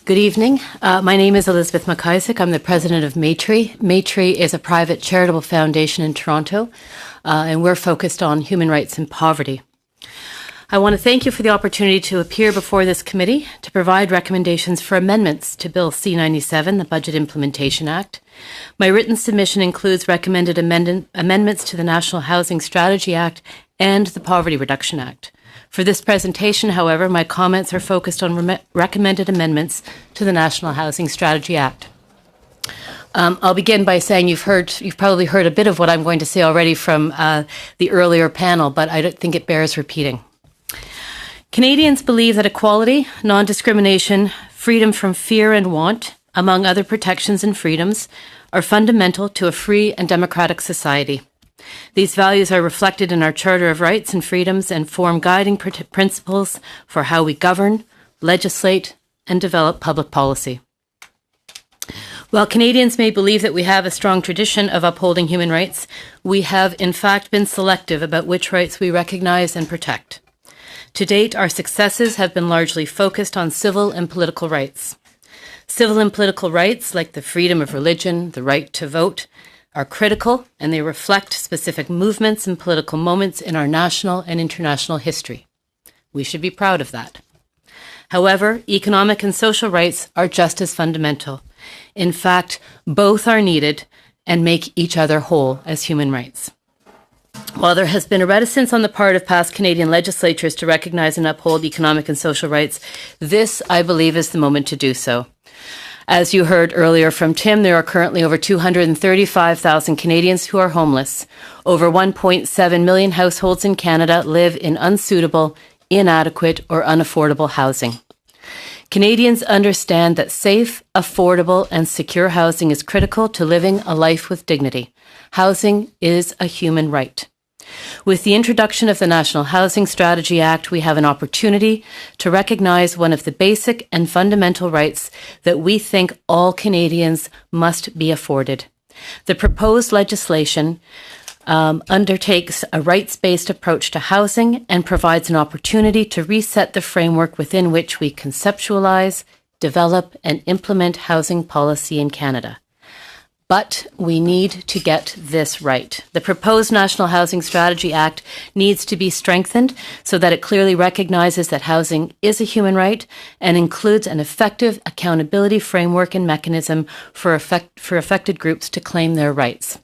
Good evening. My name is Elizabeth McIsaac. I'm the president of Maytree. Maytree is a private charitable foundation in Toronto, and we're focused on human rights and poverty. I want to thank you for the opportunity to appear before this committee to provide recommendations for amendments to Bill C-97, the Budget Implementation Act. My written submission includes recommended amendments to the National Housing Strategy Act and the Poverty Reduction Act. For this presentation, however, my comments are focused on recommended amendments to the National Housing Strategy Act. I'll begin by saying you've probably heard a bit of what I'm going to say already from the earlier panel, but I don't think it bears repeating. Canadians believe that equality, non-discrimination, freedom from fear and want, among other protections and freedoms, are fundamental to a free and democratic society. These values are reflected in our Charter of Rights and Freedoms and form guiding principles for how we govern, legislate, and develop public policy. While Canadians may believe that we have a strong tradition of upholding human rights, we have in fact been selective about which rights we recognize and protect. To date, our successes have been largely focused on civil and political rights. Civil and political rights, like the freedom of religion, the right to vote, are critical, and they reflect specific movements and political moments in our national and international history. We should be proud of that. However, economic and social rights are just as fundamental. In fact, both are needed and make each other whole as human rights. While there has been a reticence on the part of past Canadian legislatures to recognize and uphold economic and social rights, this, I believe, is the moment to do so. As you heard earlier from Tim, there are currently over 235,000 Canadians who are homeless. Over 1.7 million households in Canada live in unsuitable, inadequate, or unaffordable housing. Canadians understand that safe, affordable, and secure housing is critical to living a life with dignity. Housing is a human right. With the introduction of the National Housing Strategy Act, we have an opportunity to recognize one of the basic and fundamental rights that we think all Canadians must be afforded. The proposed legislation undertakes a rights-based approach to housing and provides an opportunity to reset the framework within which we conceptualize, develop, and implement housing policy in Canada. But we need to get this right. The proposed National Housing Strategy Act needs to be strengthened so that it clearly recognizes that housing is a human right and includes an effective accountability framework and mechanism for affected groups to claim their rights.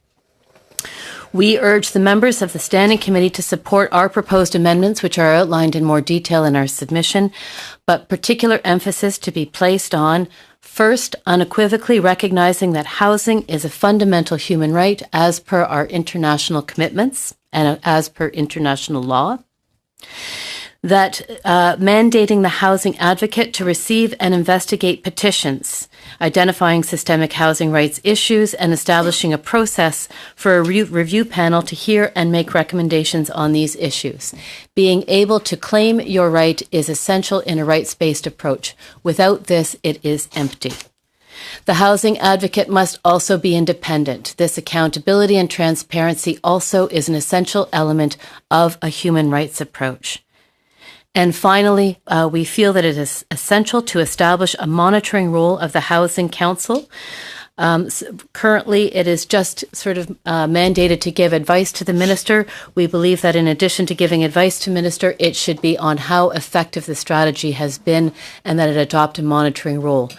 We urge the members of the Standing Committee to support our proposed amendments, which are outlined in more detail in our submission, but particular emphasis to be placed on, first, unequivocally recognizing that housing is a fundamental human right as per our international commitments and as per international law. That mandating the housing advocate to receive and investigate petitions, identifying systemic housing rights issues, and establishing a process for a review panel to hear and make recommendations on these issues. Being able to claim your right is essential in a rights-based approach. Without this, it is empty. The housing advocate must also be independent. This accountability and transparency also is an essential element of a human rights approach. And finally, we feel that it is essential to establish a monitoring role of the Housing Council. Currently, it is just sort of mandated to give advice to the minister. We believe that in addition to giving advice to minister, it should be on how effective the strategy has been and that it adopt a monitoring role.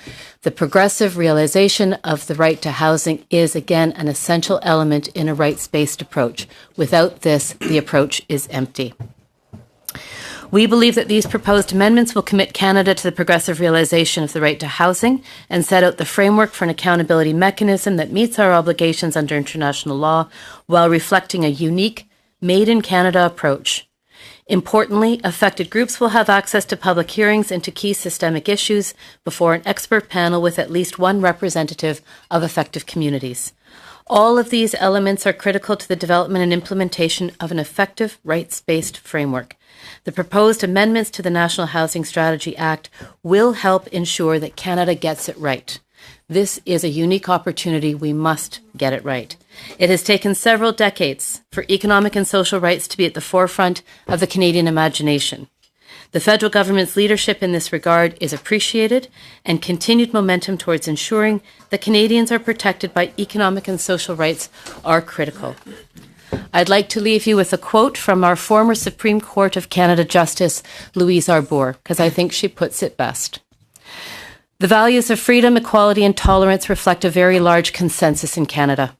The progressive realization of the right to housing is, again, an essential element in a rights-based approach. Without this, the approach is empty. We believe that these proposed amendments will commit Canada to the progressive realization of the right to housing and set out the framework for an accountability mechanism that meets our obligations under international law while reflecting a unique, made-in-Canada approach. Importantly, affected groups will have access to public hearings into key systemic issues before an expert panel with at least one representative of affected communities. All of these elements are critical to the development and implementation of an effective rights-based framework. The proposed amendments to the National Housing Strategy Act will help ensure that Canada gets it right. This is a unique opportunity. We must get it right. It has taken several decades for economic and social rights to be at the forefront of the Canadian imagination. The federal government's leadership in this regard is appreciated, and continued momentum towards ensuring that Canadians are protected by economic and social rights are critical. I'd like to leave you with a quote from our former Supreme Court of Canada Justice, Louise Arbour, because I think she puts it best. The values of freedom, equality, and tolerance reflect a very large consensus in Canada.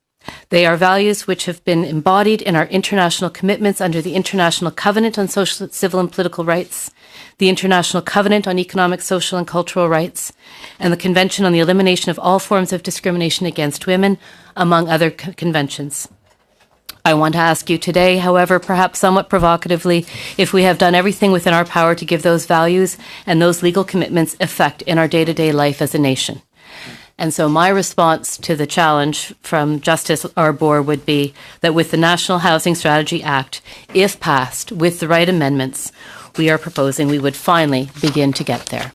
They are values which have been embodied in our international commitments under the International Covenant on Social, Civil and Political Rights, the International Covenant on Economic, Social and Cultural Rights, and the Convention on the Elimination of All Forms of Discrimination Against Women, among other conventions. I want to ask you today, however, perhaps somewhat provocatively, if we have done everything within our power to give those values and those legal commitments effect in our day-to-day life as a nation. And so my response to the challenge from Justice Arbour would be that with the National Housing Strategy Act, if passed with the right amendments we are proposing, we would finally begin to get there.